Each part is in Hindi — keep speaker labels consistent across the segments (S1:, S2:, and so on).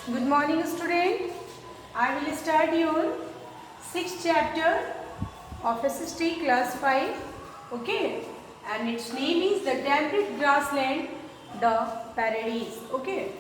S1: Good morning, student. I will start your sixth chapter of SST class 5. Okay, and its name is the temperate grassland, the Paradies. Okay,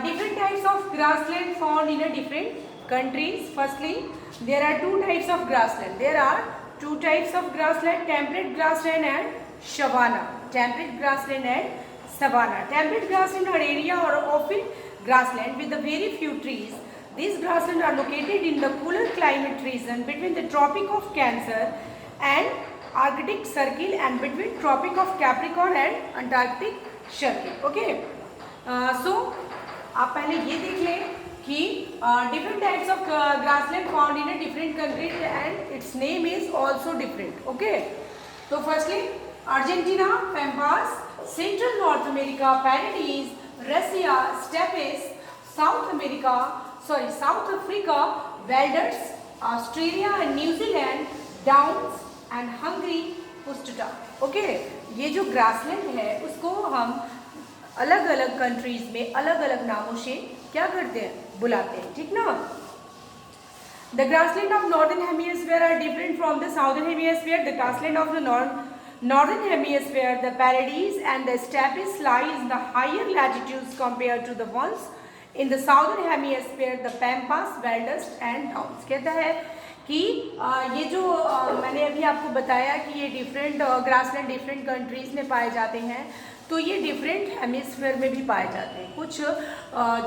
S1: different types of grassland found in a different countries. Firstly, there are two types of grassland. There are two types of grassland: temperate grassland and savanna. Temperate grassland and savanna. Temperate grassland are area or often grassland with a very few trees. These grasslands are located in the cooler climate region between the Tropic of Cancer and Arctic Circle and between Tropic of Capricorn and Antarctic Circle. Okay. So आप पहले ये देख लें कि different types of grassland found in a different country and its name is also different. Okay. So firstly, Argentina, Pampas, Central North America, Paradies, Russia, steppes, South Africa, Valders, Australia and New Zealand, Downs and Hungary, Pustuta. Okay, ये जो ग्रासलैंड है उसको हम अलग अलग कंट्रीज में अलग अलग नामों से क्या करते हैं, बुलाते हैं, ठीक ना. The grassland of northern hemisphere are different from the southern hemisphere. The grassland of the northern hemisphere, the Paradies and the steppes lie in the higher latitudes compared to the ones in the southern hemisphere, the Pampas, Valders and Downs. कहता है कि ये जो मैंने अभी आपको बताया कि ये डिफरेंट ग्रासलैंड डिफरेंट कंट्रीज़ में पाए जाते हैं, तो ये डिफरेंट हेमिस्फीयर में भी पाए जाते हैं. कुछ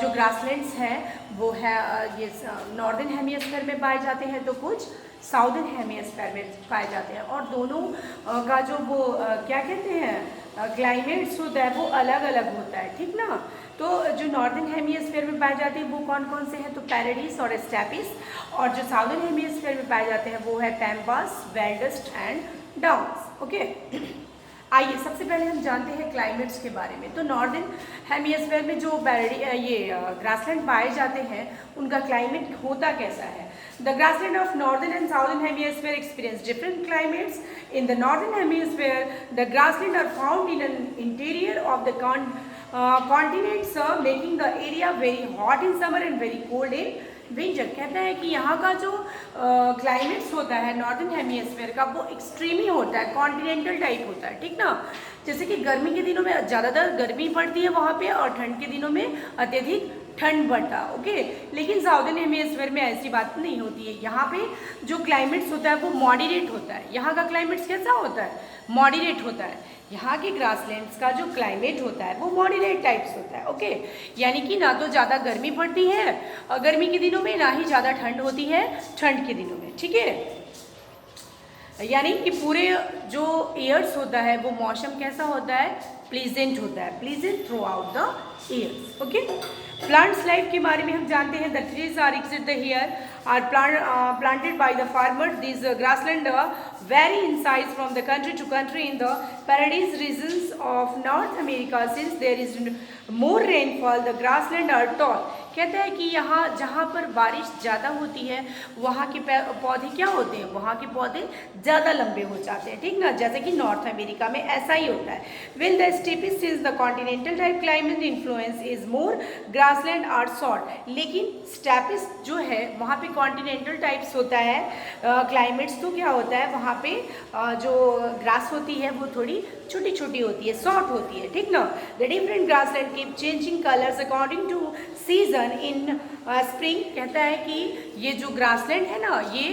S1: जो ग्रासलैंड्स हैं वो है ये नॉर्दर्न हेमिस्फीयर में पाए जाते हैं, तो कुछ साउदर्न हेमिस्फीयर में पाए जाते हैं. और दोनों का जो वो क्या कहते हैं क्लाइमेट्स होता है वो अलग अलग होता है, ठीक ना. तो जो नॉर्दर्न हेमिस्फीयर में पाए जाते हैं वो कौन कौन से हैं, तो पैराडीज और स्टेपिस. और जो साउदर्न हेमिस्फीयर में पाए जाते हैं वो है पैम्पास, वेल्डस एंड डाउन्स. ओके, आइए सबसे पहले हम जानते हैं क्लाइमेट्स के बारे में. तो नॉर्दर्न हेमिस्फीयर में जो ये ग्रासलैंड पाए जाते हैं उनका क्लाइमेट होता कैसा है. The grassland of northern and southern hemisphere experience different climates. In the northern hemisphere, the grassland are found in an interior of the continents, making the area very hot in summer and very cold in winter. कहता है कि यहाँ का जो क्लाइमेट्स होता है नॉर्दर्न हेमिस्फीयर का वो एक्सट्रीम ही होता है, कॉन्टिनेंटल टाइप होता है, ठीक ना. जैसे कि गर्मी के दिनों में ज़्यादातर गर्मी पड़ती है वहाँ पे और ठंड के दिनों में अत्यधिक ठंड पड़ता है. ओके, लेकिन साउदर्न हेमिस्फीयर में ऐसी बात नहीं होती है. यहाँ पे जो क्लाइमेट्स होता है वो मॉडरेट होता है. यहाँ का क्लाइमेट्स कैसा होता है, मॉडरेट होता है. यहाँ के ग्रासलैंड्स का जो क्लाइमेट होता है वो मॉडरेट टाइप्स होता है. ओके, यानी कि ना तो ज़्यादा गर्मी पड़ती है गर्मी के दिनों में, ना ही ज़्यादा ठंड होती है ठंड के दिनों में, ठीक है. यानी कि पूरे जो ईयर्स होता है वो मौसम कैसा होता है, प्लीजेंट होता है, pleasant throughout the years. Okay, plants life के बारे में हम जानते हैं. The trees are exist the here are planted by the farmers. These grassland vary in size from the country to country. In the Paradies regions of North America, since there is more rainfall, the grassland are tall. कहता है कि यहाँ जहाँ पर बारिश ज़्यादा होती है वहाँ के पौधे क्या होते हैं, वहाँ के पौधे ज़्यादा लंबे हो जाते हैं, ठीक ना. जैसे कि नॉर्थ अमेरिका में ऐसा ही होता है. Will the steppes since the continental type climate influence is more grassland are short. लेकिन स्टेपिस जो है वहाँ पे कॉन्टिनेंटल टाइप्स होता है क्लाइमेट्स, तो क्या होता है वहाँ पे जो ग्रास होती है वो थोड़ी छोटी छोटी होती है, शॉर्ट होती है, ठीक ना. The different grassland keep changing colours according to season. In spring कहता है कि ये जो ग्रासलैंड है ना ये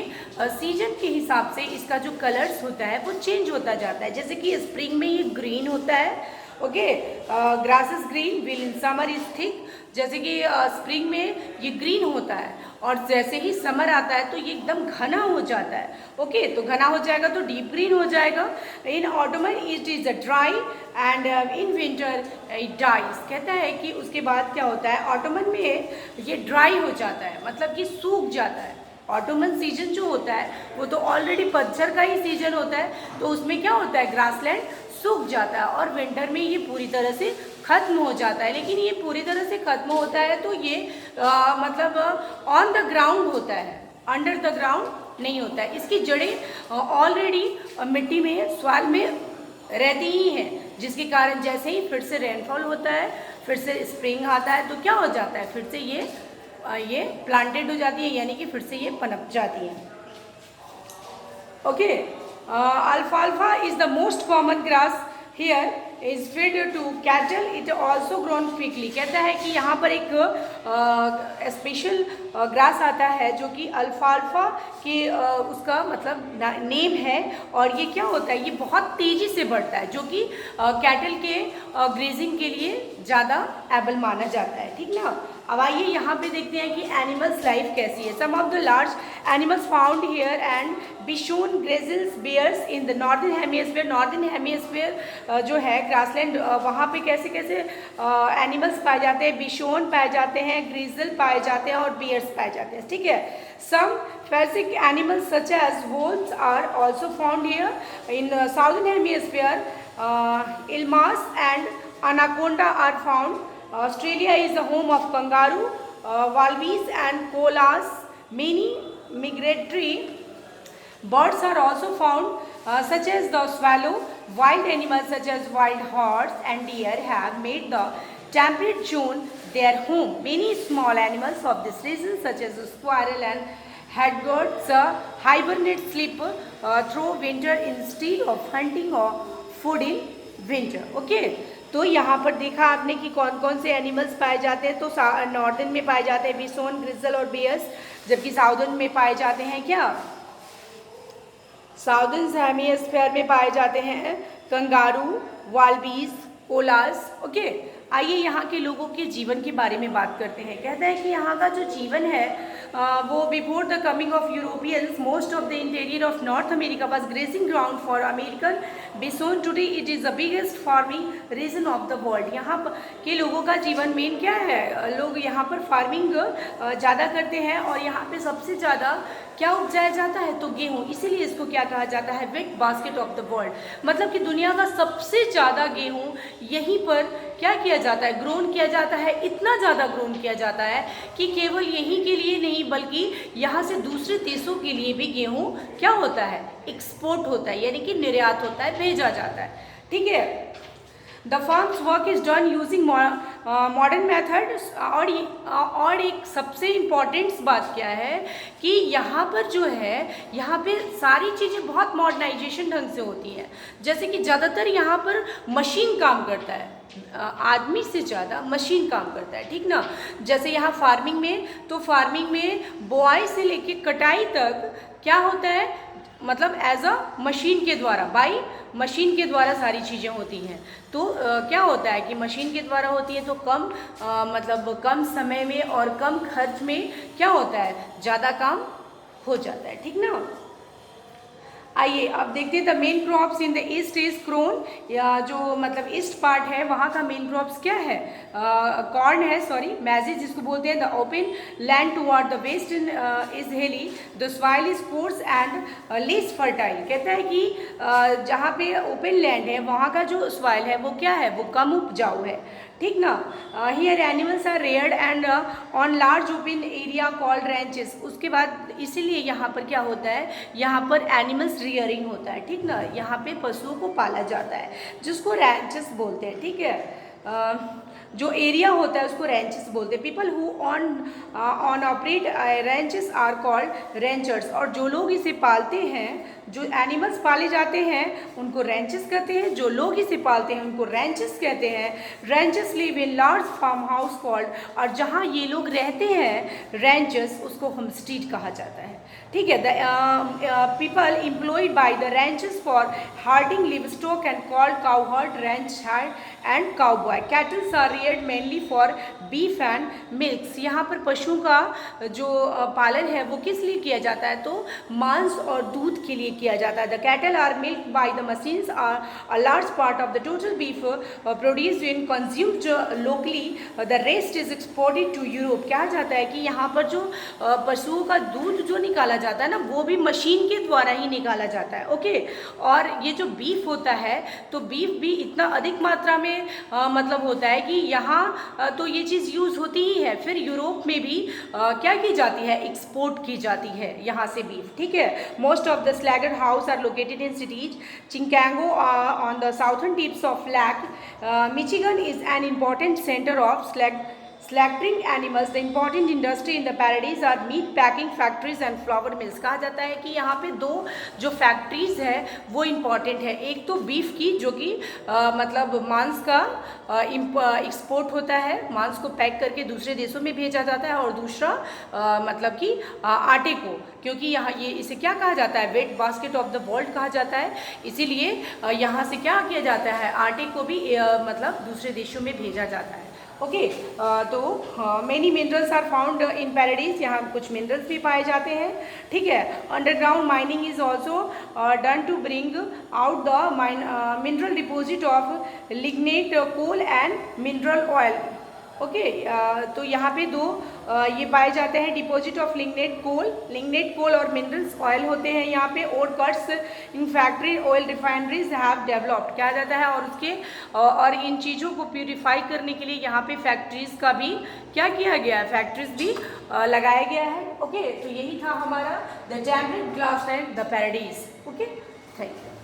S1: सीजन के हिसाब से इसका जो कलर्स होता है वो चेंज होता जाता है. जैसे कि स्प्रिंग में ये ग्रीन होता है. Okay, grass is green will in summer is thick. जैसे कि स्प्रिंग में ये ग्रीन होता है और जैसे ही समर आता है तो ये एकदम घना हो जाता है. ओके, तो घना हो जाएगा तो डीप ग्रीन हो जाएगा. In autumn it is a dry and in winter it dies. कहता है कि उसके बाद क्या होता है, ऑटोमन में ये ड्राई हो जाता है, मतलब कि सूख जाता है. ऑटोमन सीजन जो होता है वो तो ऑलरेडी पतझड़ का ही सीजन होता है, तो उसमें क्या होता है ग्रासलैंड सूख जाता है और विंटर में ये पूरी तरह से खत्म हो जाता है. लेकिन ये पूरी तरह से खत्म होता है तो ये मतलब ऑन द ग्राउंड होता है, अंडर द ग्राउंड नहीं होता है. इसकी जड़ें ऑलरेडी मिट्टी में सॉइल में रहती ही हैं. जिसके कारण जैसे ही फिर से रेनफॉल होता है, फिर से स्प्रिंग आता है, तो क्या हो जाता है, फिर से ये प्लांटेड हो जाती है, यानी कि फिर से ये पनप जाती है। ओके, अल्फाल्फा is the most common grass here is feed to cattle, it also grown quickly. कहता है कि यहाँ पर एक स्पेशल ग्रास आता है जो कि अल्फाल्फा के उसका मतलब नेम है, और ये क्या होता है, ये बहुत तेज़ी से बढ़ता है, जो कि कैटल के ग्रेजिंग के लिए ज़्यादा एबल माना जाता है। ठीक ना। अब आइए यहाँ पे देखते हैं कि एनिमल्स लाइफ कैसी है। Some of the large animals found here and bison, grizzlies, bears in the northern hemisphere. Northern hemisphere जो है ग्रासलैंड, वहाँ पे कैसे कैसे एनिमल्स पाए जाते हैं, बिशोन पाए जाते हैं, ग्रेजिल पाए जाते हैं और बेयर्स पाए जाते हैं। ठीक है। Some basic animals such as wolves are also found here in southern hemisphere. Llamas and anaconda are found. Australia is the home of kangaroo, wallabies and koalas. Many migratory birds are also found, such as the swallow. Wild animals such as wild horse and deer have made the temperate zone their home. Many small animals of this region, such as the squirrel and haggards, hibernate, sleep through winter instead of hunting or food in winter. Okay. तो यहाँ पर देखा आपने कि कौन कौन से एनिमल्स पाए जाते हैं। तो नॉर्दर्न में पाए जाते हैं बिसोन, ग्रिजल और बेयर्स, जबकि साउदर्न में पाए जाते हैं क्या, साउदर्न हेमिस्फीयर में पाए जाते हैं कंगारू, वालबीज, कोलास। ओके, आइए यहाँ के लोगों के जीवन के बारे में बात करते हैं। कहता है कि यहाँ का जो जीवन है वो before the coming of Europeans most of the interior of North America was grazing ground for American bison. Today it is the biggest farming region of the world. यहाँ के लोगों का जीवन मेन क्या है, लोग यहाँ पर फार्मिंग ज़्यादा करते हैं, और यहाँ पे सबसे ज़्यादा क्या उपजाया जाता है, तो गेहूँ। इसीलिए इसको क्या कहा जाता है, wheat basket of the world. मतलब कि दुनिया का सबसे ज़्यादा गेहूँ यहीं पर क्या किया जाता है, ग्रोन किया जाता है। इतना ज़्यादा ग्रोन किया जाता है कि केवल यहीं के लिए नहीं, बल्कि यहाँ से दूसरे देशों के लिए भी गेहूँ क्या होता है, एक्सपोर्ट होता है, यानी कि निर्यात होता है, भेजा जाता है। ठीक है। The farms work is done using modern method. और एक सबसे इम्पॉर्टेंट बात क्या है कि यहाँ पर जो है, यहाँ पे सारी चीज़ें बहुत मॉडर्नाइजेशन ढंग से होती हैं। जैसे कि ज़्यादातर यहाँ पर मशीन काम करता है, आदमी से ज़्यादा मशीन काम करता है। ठीक ना। जैसे यहाँ फार्मिंग में, तो फार्मिंग में बोआई से लेके कटाई तक क्या होता है, मतलब एज अ मशीन के द्वारा, बाई मशीन के द्वारा सारी चीज़ें होती हैं। तो क्या होता है कि मशीन के द्वारा होती है, तो मतलब कम समय में और कम खर्च में क्या होता है, ज़्यादा काम हो जाता है। ठीक ना। आइए अब देखते हैं the main crops in the east is corn, या जो मतलब ईस्ट पार्ट है वहाँ का मेन क्रॉप्स क्या है, कॉर्न है, सॉरी मैजिज जिसको बोलते हैं। The open land toward the west is hilly, the soil is coarse and less fertile. कहता है कि जहाँ पे ओपन लैंड है वहाँ का जो सॉइल है वो क्या है, वो कम उपजाऊ है। ठीक ना। Here animals are reared and on large open area called ranches. उसके बाद इसीलिए यहाँ पर क्या होता है, यहाँ पर एनिमल्स रियरिंग होता है। ठीक ना। यहाँ पे पशुओं को पाला जाता है, जिसको रैंचेस बोलते हैं। ठीक है। जो एरिया होता है उसको रैंचेस बोलते हैं। People who own operate ranches are called ranchers. और जो लोग इसे पालते हैं, जो एनिमल्स पाले जाते हैं उनको रेंचेस कहते हैं, जो लोग इसे पालते हैं उनको रैंचेस कहते हैं। Ranches live in large farm house called, और जहाँ ये लोग रहते हैं रैंचेस, उसको होमस्टीड कहा जाता है। ठीक है। The people employed by the ranches for herding livestock and called cow herd, ranch hand and cowboy. Cattles are reared mainly for beef and milks. यहाँ पर पशुओं का जो पालन है वो किस लिए किया जाता है, तो मांस और दूध के लिए किया जाता है। The cattle are milk by the machines are a large part of the total beef produced in consumed locally, the rest is exported to Europe. कहा जाता है कि यहाँ पर जो पशुओं का दूध जो निकाला जाता है ना, वो भी मशीन के द्वारा ही निकाला जाता है। ओके। और ये जो बीफ होता है, तो बीफ भी इतना अधिक मात्रा में मतलब होता है कि यहाँ तो ये चीज़ यूज़ होती ही है, फिर यूरोप में भी क्या की जाती है, एक्सपोर्ट की जाती है यहाँ से बीफ, ठीक है। Most of the slaughter house are located in cities. Chicago on the southern tips of Lake Michigan is an important centre of slaughtering animals. The important industry in the prairies are meat packing factories and flour mills. कहा जाता है कि यहाँ पे दो जो फैक्ट्रीज है वो इम्पॉर्टेंट है, एक तो बीफ की जो कि मतलब मांस का एक्सपोर्ट होता है, मांस को पैक करके दूसरे देशों में भेजा जाता है, और दूसरा मतलब कि आटे को, क्योंकि यहाँ ये इसे क्या कहा जाता है, wheat basket of the world कहा जाता है, इसीलिए यहाँ से क्या किया जाता है, आटे को भी मतलब दूसरे देशों में भेजा जाता है। ओके तो many minerals are found in prairies, यहाँ कुछ मिनरल्स भी पाए जाते हैं, ठीक है। Underground mining is also done to bring out the mineral deposit of lignite coal and mineral oil. Okay तो यहाँ पे दो ये पाए जाते हैं, डिपॉजिट ऑफ लिग्नेट कोल और मिनरल्स ऑयल होते हैं यहाँ पे। और cuts in factory oil refineries have developed किया जाता है, और उसके और इन चीज़ों को प्यूरिफाई करने के लिए यहाँ पे फैक्ट्रीज का भी क्या किया गया है, फैक्ट्रीज भी लगाया गया है। ओके तो यही था हमारा the temperate grassland the paradise. Okay thank you.